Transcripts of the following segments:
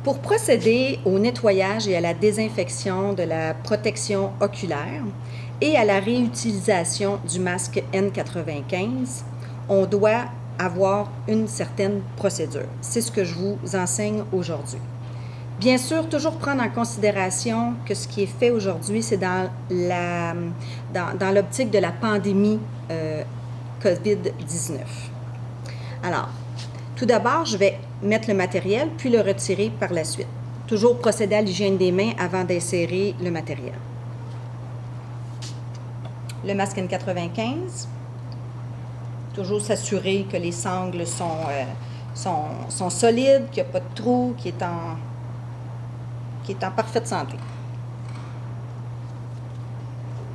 Pour procéder au nettoyage et à la désinfection de la protection oculaire et à la réutilisation du masque N95, on doit avoir une certaine procédure. C'est ce que je vous enseigne aujourd'hui. Bien sûr, toujours prendre en considération que ce qui est fait aujourd'hui, c'est dans l'optique de la pandémie COVID-19. Alors, tout d'abord, je vais mettre le matériel, puis le retirer par la suite. Toujours procéder à l'hygiène des mains avant d'insérer le matériel. Le masque N95, toujours s'assurer que les sangles sont solides, qu'il n'y a pas de trou, qu'il est en parfaite santé.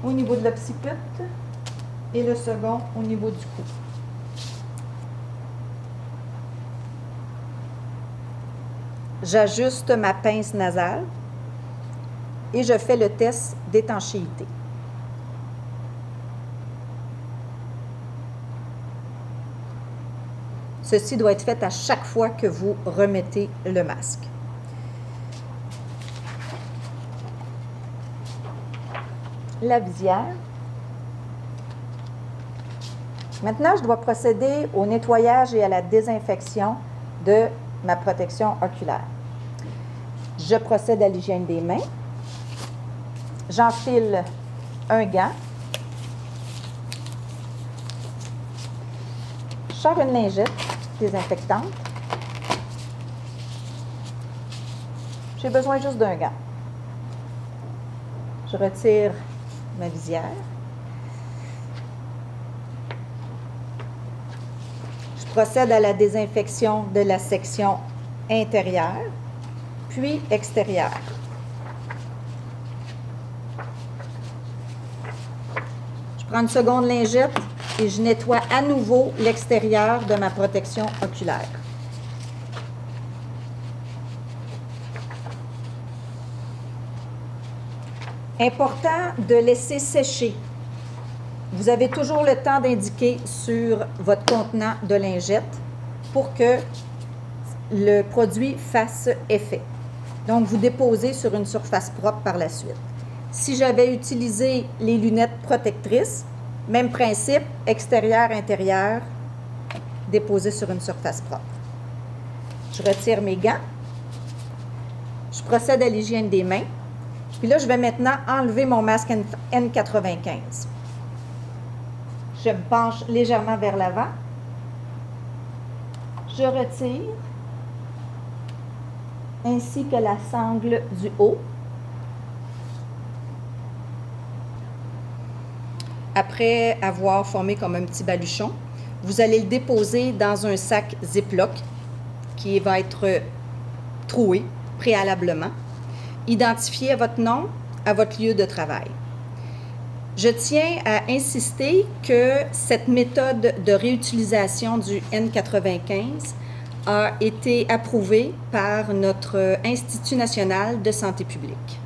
Au niveau de l'occiput et le second au niveau du cou. J'ajuste ma pince nasale et je fais le test d'étanchéité. Ceci doit être fait à chaque fois que vous remettez le masque. La visière. Maintenant, je dois procéder au nettoyage et à la désinfection de ma protection oculaire. Je procède à l'hygiène des mains. J'enfile un gant. Je sors une lingette désinfectante. J'ai besoin juste d'un gant. Je retire ma visière. Je procède à la désinfection de la section intérieure, puis extérieure. Je prends une seconde lingette et je nettoie à nouveau l'extérieur de ma protection oculaire. Important de laisser sécher. Vous avez toujours le temps d'indiquer sur votre contenant de lingettes pour que le produit fasse effet. Donc, vous déposez sur une surface propre par la suite. Si j'avais utilisé les lunettes protectrices, même principe, extérieur, intérieur, déposer sur une surface propre. Je retire mes gants. Je procède à l'hygiène des mains. Puis là, je vais maintenant enlever mon masque N95. Je me penche légèrement vers l'avant. Je retire, ainsi que la sangle du haut. Après avoir formé comme un petit baluchon, vous allez le déposer dans un sac Ziploc qui va être troué préalablement. Identifiez à votre nom, à votre lieu de travail. Je tiens à insister que cette méthode de réutilisation du N95 a été approuvée par notre Institut national de santé publique.